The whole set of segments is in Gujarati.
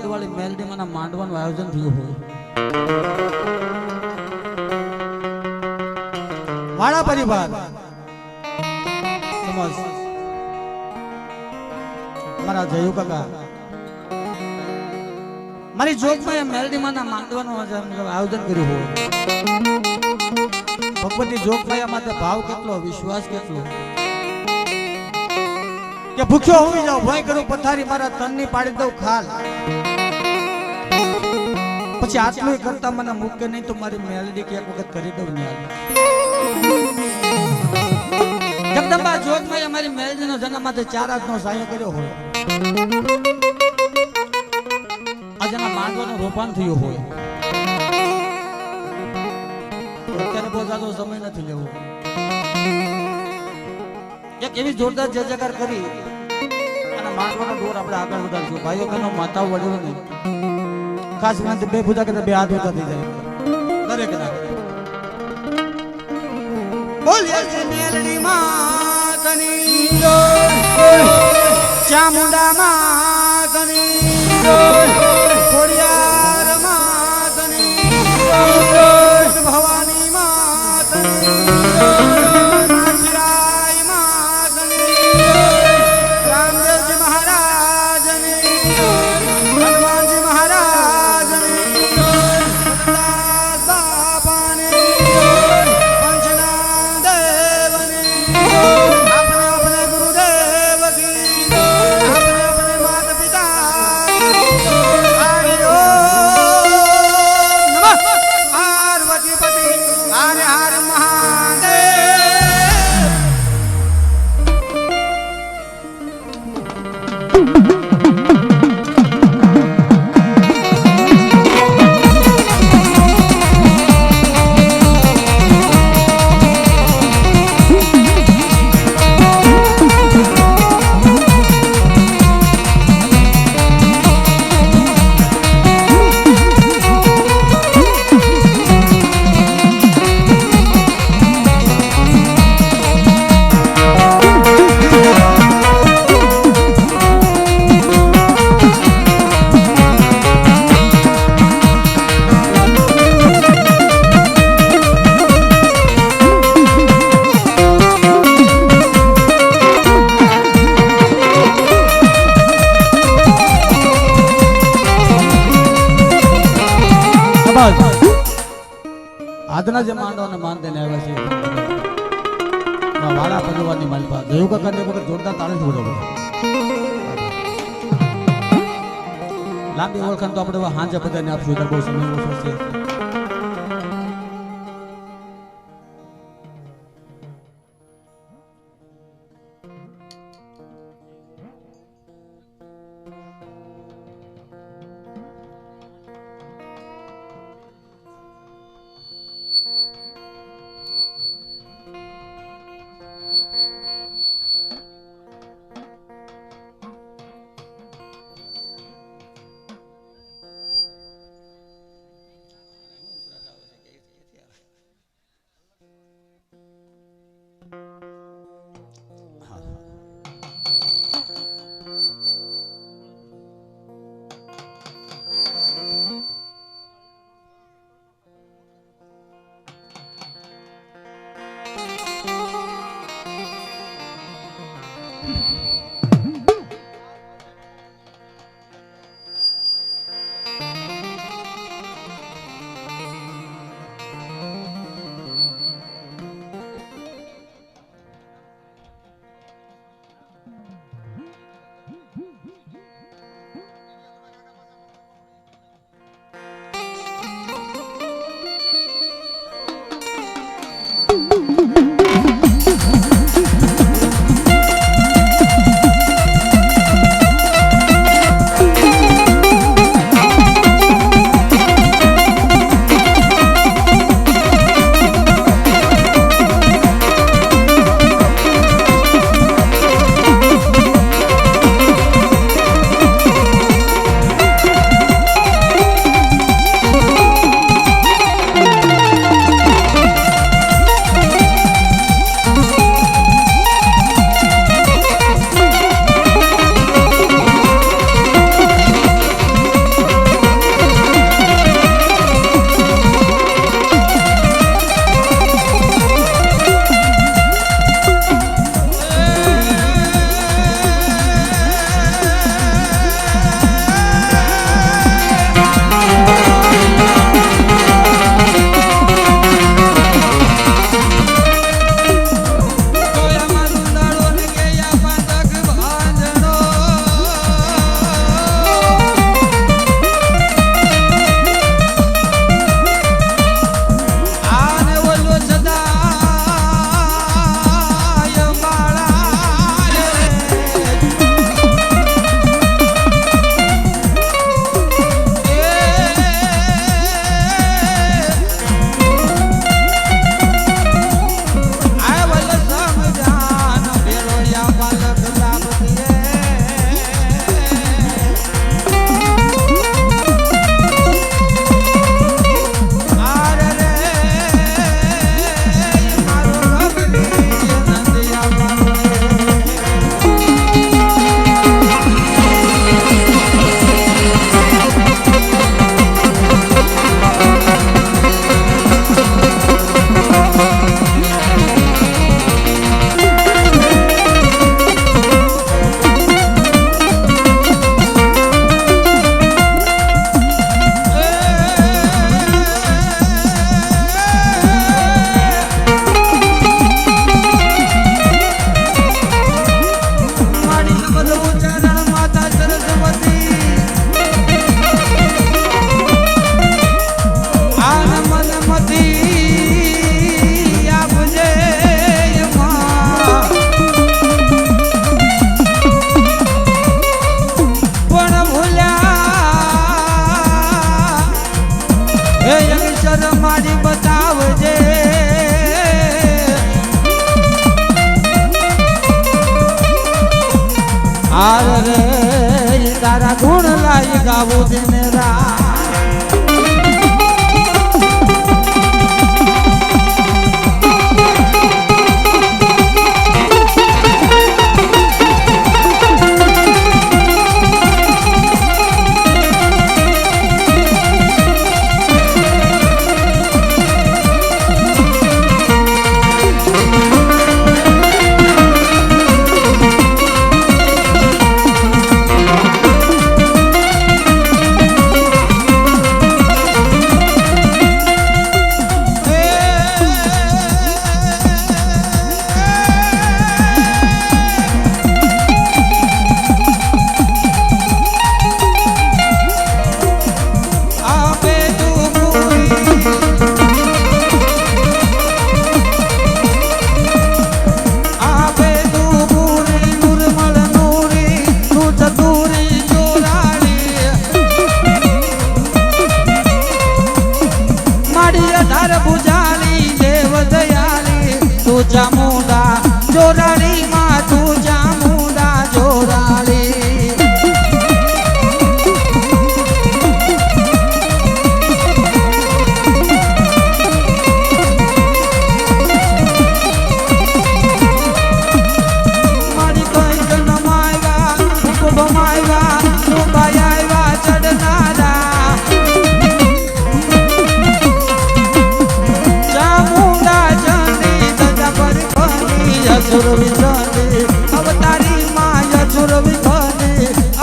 વાળી મેલડીમાં માંડવાનું આયોજન થયું હોય વાળા પરિવાર સમજ મારા જયુ કાકા મારી જોગમાં મેલડીમાં માંડવાનું આયોજન કર્યું હોય ભગવતી જોગમાયા માટે ભાવ કેટલો વિશ્વાસ કેટલો કે ભૂખ્યો હોઈ જાવ ભય કરું પથારી મારા તનની પાડી દઉં ખાલ પછી આટલું કરતા મને મૂકે નહીં તો મારી મેલડી કે એક વખત કરી દઉં ન્યાલ જગદંબા જોગમાયા મારી મેલડીનો જન્મ માટે 4 હાથનો સહાય કર્યો હોય આજના માંડવાનું રોપાણ થયું હોય અત્યારે બહુ જાજો સમય નથી લેવો એક એવી જોરદાર જય જયકાર કરી અને માંડવાનો દોર આપણે આગળ વધારશું ભાઈઓ બહેનો માતાઓ વડીલો નહીં ખાસ કરીને બે પૂજા કરતા બે હાથ ઊંચા થઈ જાય દરેક ના બોલીએ છે મેલડી માતની ચામુંડા માતની ખોડિયાર માતની ભવાની માતની આજના જે માંડવાને માન દઈને આવ્યા છે વાળા પરિવારની માલપા જયુ કાકાને વખત જોરદાર તાળીથી બોલાવો લાંબી ઓળખાણ તો આપણે હાંજે બધાને આપશું એટલે બહુ સમય ઓછો છે નજર મારી બતાવજે હાર રે તારા ગુણ લાઈ ગાવું દિન રાત ચામુંડા જોરાળી માં તું ચામુંડા જોરાળી મારી કઈ જન્માયવા ભમાયવા તું બાયાવા ચડનારા ચામુંડા અસુર વિધાને અવતારી માયા અસુર વિધાને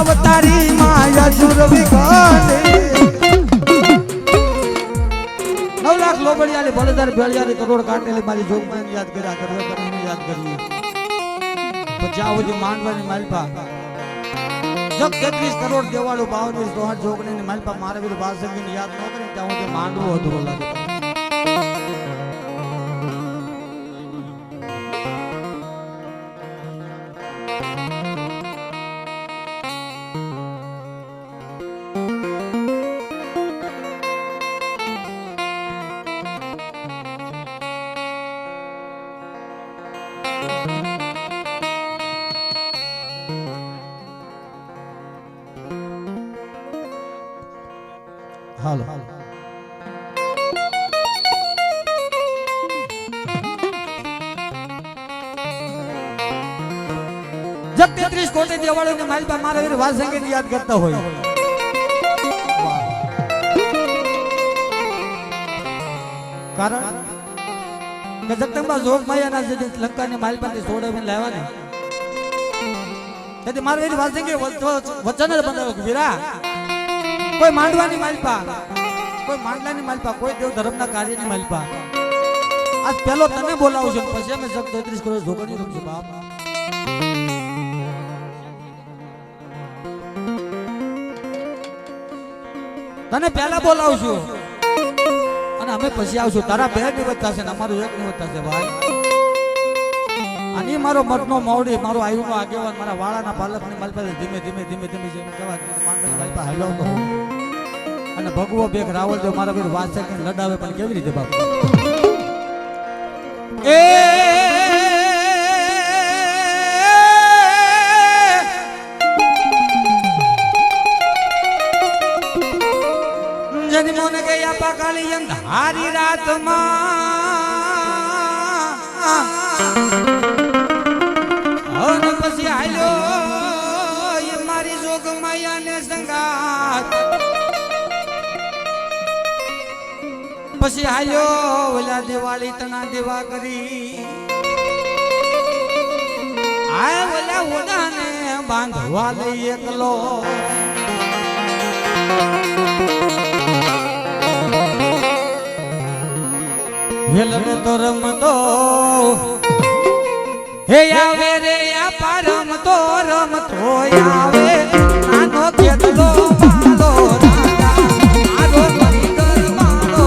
અવતારી માયા અસુર વિધાને 9 લાખ લોબડિયાની ભલદાર ભેળિયાની કરોડ કાટેલી મારી જોગમાં યાદ કર્યા કરવા કરીને યાદ કરીએ પછી આવો જે માંડવાની માલપા જગ 33 કરોડ દેવાળો 52 સોહણ જોગણીની માલપા મારા વિરુદ્ધ વાસંગીને યાદ ન કરીને ત્યાં જે માંડવો અધૂરો લાગે હાલો જગ 33 કોટી દેવાળોને માલપા મારા વીર વાસંગીને યાદ કરતા હોય કારણ કે જગદંબા જોગમાયાના જે લંકાને માલપાથી છોડાવીને લાવ્યા ને તેથી મારા વીર વાસંગીએ વચન જ બનાવ્યું વીરા કોઈ માંડવાની માલપા કોઈ માંડલાની માલપા કોઈ દેવ ધર્મના કાર્યની માલપા આજ પહેલો તને બોલાવું છું પછી અમે જગ 33 કરોડ જોગણી રમશું બાપ તને પહેલા બોલાવું છું અને અમે પછી આવશું તારા બે નિવત થશે ને અમારું એક નિવત થશે ભાઈ અને મારો મઠનો મોવડી મારો આયુનો આગેવાન મારા વાળાના પાલકની માલપા ધીમે ધીમે ધીમે ધીમે જેમ કહેવાય માંડવાની માલપા હલાવતો અને ભગવો બેગ રાવલ જો મારા વીર વાસંગીને લડાવે પણ કેવી રીતે બાપ એ જની મોને ગયા પાકાળી એમ હારી રાતમાં પછી હાલ્યો એ મારી જોગમાયાને સંગાત પછી હાલ્યો ઓલા દિવાળી તના દેવા કરી આ ઓલા ઓડાને બાંધવા લઈ એકલો હેલને તો રમતો હે આવે રે આ પારમ તો રમતો આવે નાનો કેટલો માલો રાજા આરો પવિત્ર માલો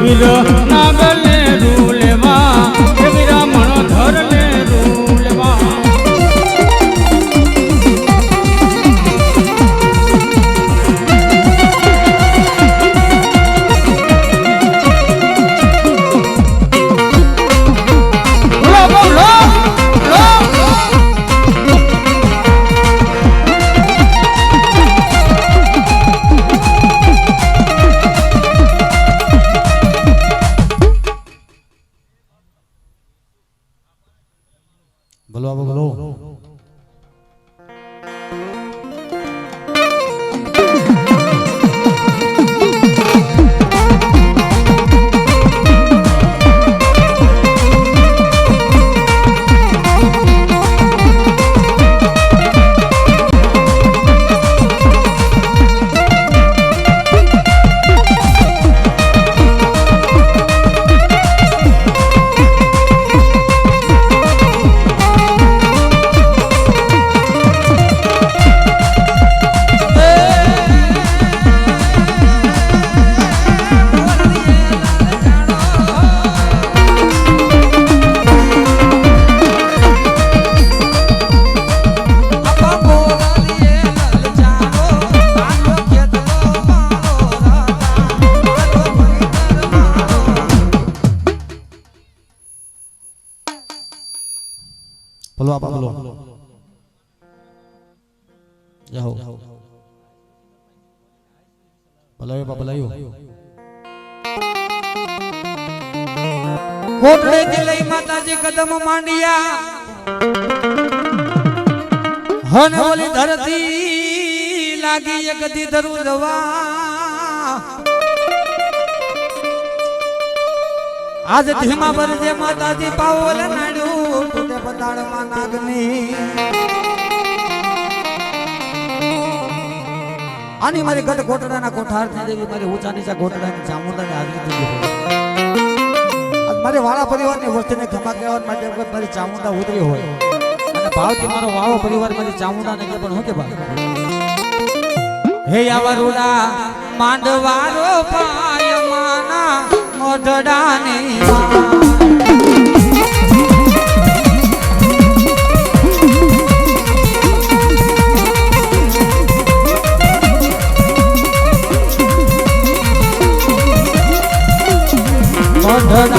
વીર નાગલે રૂલેવા હે વીરા મણોધર ને રૂલેવા બોલો આવો બોલો બોલો આપા બોલો જાઓ ભલાયો બા ભલાયો કોટડે થી લઈ માતાજી કદમ માંડિયા હન ઓલી ધરતી લાગી એક દી ધરું જવા આજ ધીમા ભરજે માતાજી પાવલ નાડ્યું તૂટે પતાળમાં નાગની આની મારી ગઢ કોટડાના કોઠાર થઈ જેવી મારી ઊંચા નીચા કોટડાની ચામુંડાની હાજરી થઈ ગઈ આજ મારે વાળા પરિવારની વસ્તીને ખમા કહેવા માટે વખત મારી ચામુંડા ઉતરી હોય અને ભાવથી મારો વાળો પરિવાર મારી ચામુંડાને કે પણ હું કે ભાઈ હે આવા રૂડા માંડવારો પાય માના મોઢડાની